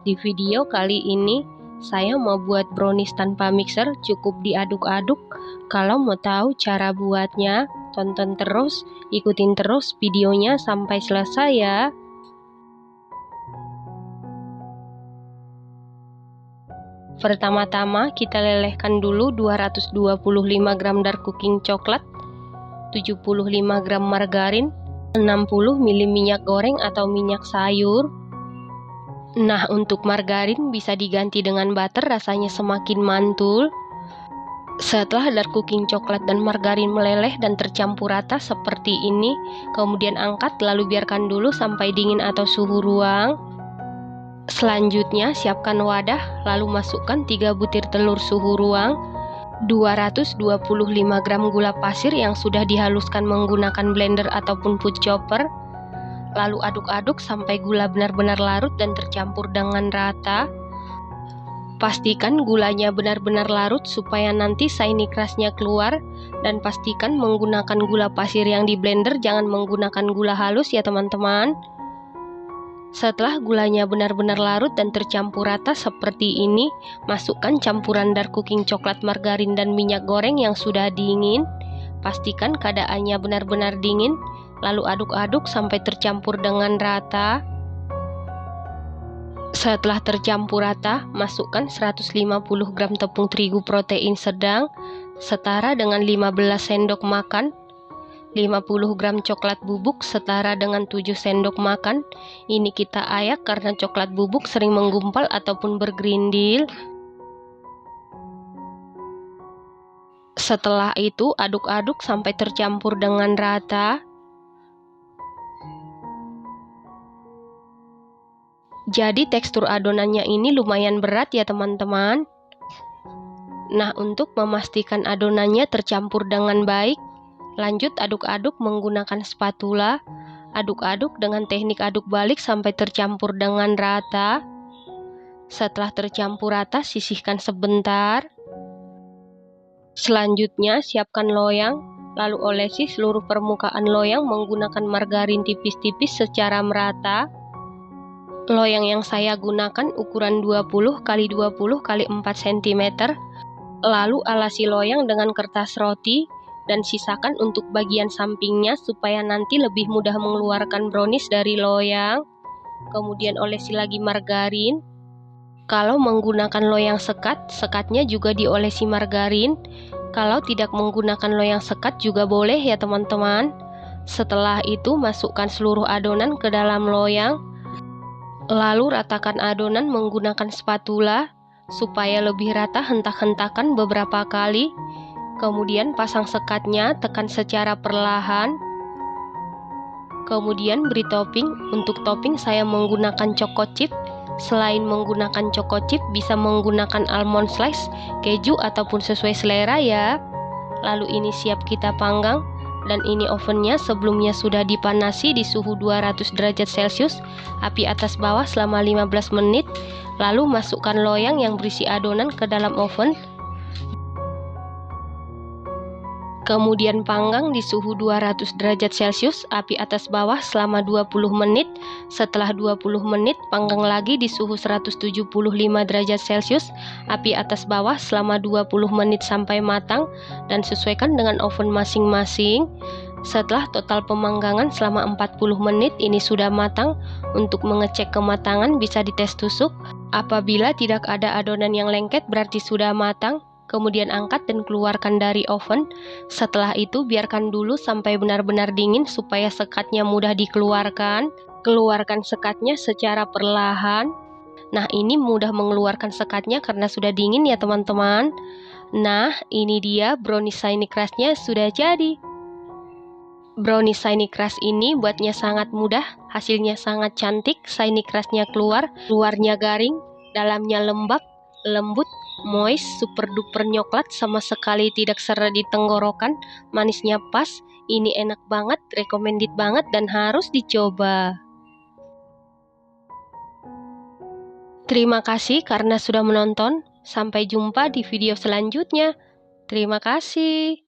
Di video kali ini, saya mau buat brownies tanpa mixer, cukup diaduk-aduk. Kalau mau tahu cara buatnya, tonton terus, ikutin terus videonya sampai selesai ya. Pertama-tama kita lelehkan dulu 225 gram dark cooking coklat, 75 gram margarin, 60 ml minyak goreng atau minyak sayur. Nah, untuk margarin bisa diganti dengan butter, rasanya semakin mantul. Setelah dark cooking coklat dan margarin meleleh dan tercampur rata seperti ini, kemudian angkat lalu biarkan dulu sampai dingin atau suhu ruang. Selanjutnya, siapkan wadah, lalu masukkan 3 butir telur suhu ruang, 225 gram gula pasir yang sudah dihaluskan menggunakan blender ataupun food chopper. Lalu aduk-aduk sampai gula benar-benar larut dan tercampur dengan rata. Pastikan gulanya benar-benar larut supaya nanti shiny crust-nya keluar, dan pastikan menggunakan gula pasir yang di blender, jangan menggunakan gula halus ya teman-teman. Setelah gulanya benar-benar larut dan tercampur rata seperti ini, masukkan campuran dark cooking coklat, margarin, dan minyak goreng yang sudah dingin. Pastikan keadaannya benar-benar dingin. Lalu aduk-aduk sampai tercampur dengan rata. Setelah tercampur rata, masukkan 150 gram tepung terigu protein sedang, setara dengan 15 sendok makan, 50 gram coklat bubuk setara dengan 7 sendok makan. Ini kita ayak karena coklat bubuk sering menggumpal ataupun bergerindil. Setelah itu, aduk-aduk sampai tercampur dengan rata. Jadi tekstur adonannya ini lumayan berat ya teman-teman. Nah, untuk memastikan adonannya tercampur dengan baik, lanjut aduk-aduk menggunakan spatula. Aduk-aduk dengan teknik aduk balik sampai tercampur dengan rata. Setelah tercampur rata, sisihkan sebentar. Selanjutnya, siapkan loyang, lalu olesi seluruh permukaan loyang menggunakan margarin tipis-tipis secara merata. Loyang yang saya gunakan ukuran 20 x 20 x 4 cm. Lalu alasi loyang dengan kertas roti dan sisakan untuk bagian sampingnya supaya nanti lebih mudah mengeluarkan brownies dari loyang. Kemudian olesi lagi margarin. Kalau menggunakan loyang sekat, sekatnya juga diolesi margarin. Kalau tidak menggunakan loyang sekat juga boleh ya teman-teman. Setelah itu masukkan seluruh adonan ke dalam loyang. Lalu ratakan adonan menggunakan spatula supaya lebih rata, hentak-hentakan beberapa kali. Kemudian pasang sekatnya, tekan secara perlahan. Kemudian beri topping. Untuk topping saya menggunakan choco chip. Selain menggunakan choco chip, bisa menggunakan almond slice, keju ataupun sesuai selera ya. Lalu ini siap kita panggang. Dan ini ovennya sebelumnya sudah dipanasi di suhu 200 derajat Celcius, api atas bawah selama 15 menit. Lalu masukkan loyang yang berisi adonan ke dalam oven. Kemudian panggang di suhu 200 derajat Celcius, api atas bawah selama 20 menit. Setelah 20 menit, panggang lagi di suhu 175 derajat Celcius, api atas bawah selama 20 menit sampai matang, dan sesuaikan dengan oven masing-masing. Setelah total pemanggangan selama 40 menit, ini sudah matang. Untuk mengecek kematangan bisa dites tusuk. Apabila tidak ada adonan yang lengket, berarti sudah matang. Kemudian angkat dan keluarkan dari oven. Setelah itu biarkan dulu sampai benar-benar dingin supaya sekatnya mudah dikeluarkan. Keluarkan sekatnya secara perlahan. Nah, ini mudah mengeluarkan sekatnya karena sudah dingin ya teman-teman. Nah, ini dia brownies shiny crust-nya sudah jadi. Brownies shiny crust ini buatnya sangat mudah, hasilnya sangat cantik. Shiny crust-nya keluar, luarnya garing, dalamnya lembab, lembut, moist, super duper nyoklat, sama sekali tidak seret di tenggorokan, manisnya pas. Ini enak banget, recommended banget dan harus dicoba. Terima kasih karena sudah menonton. Sampai jumpa di video selanjutnya. Terima kasih.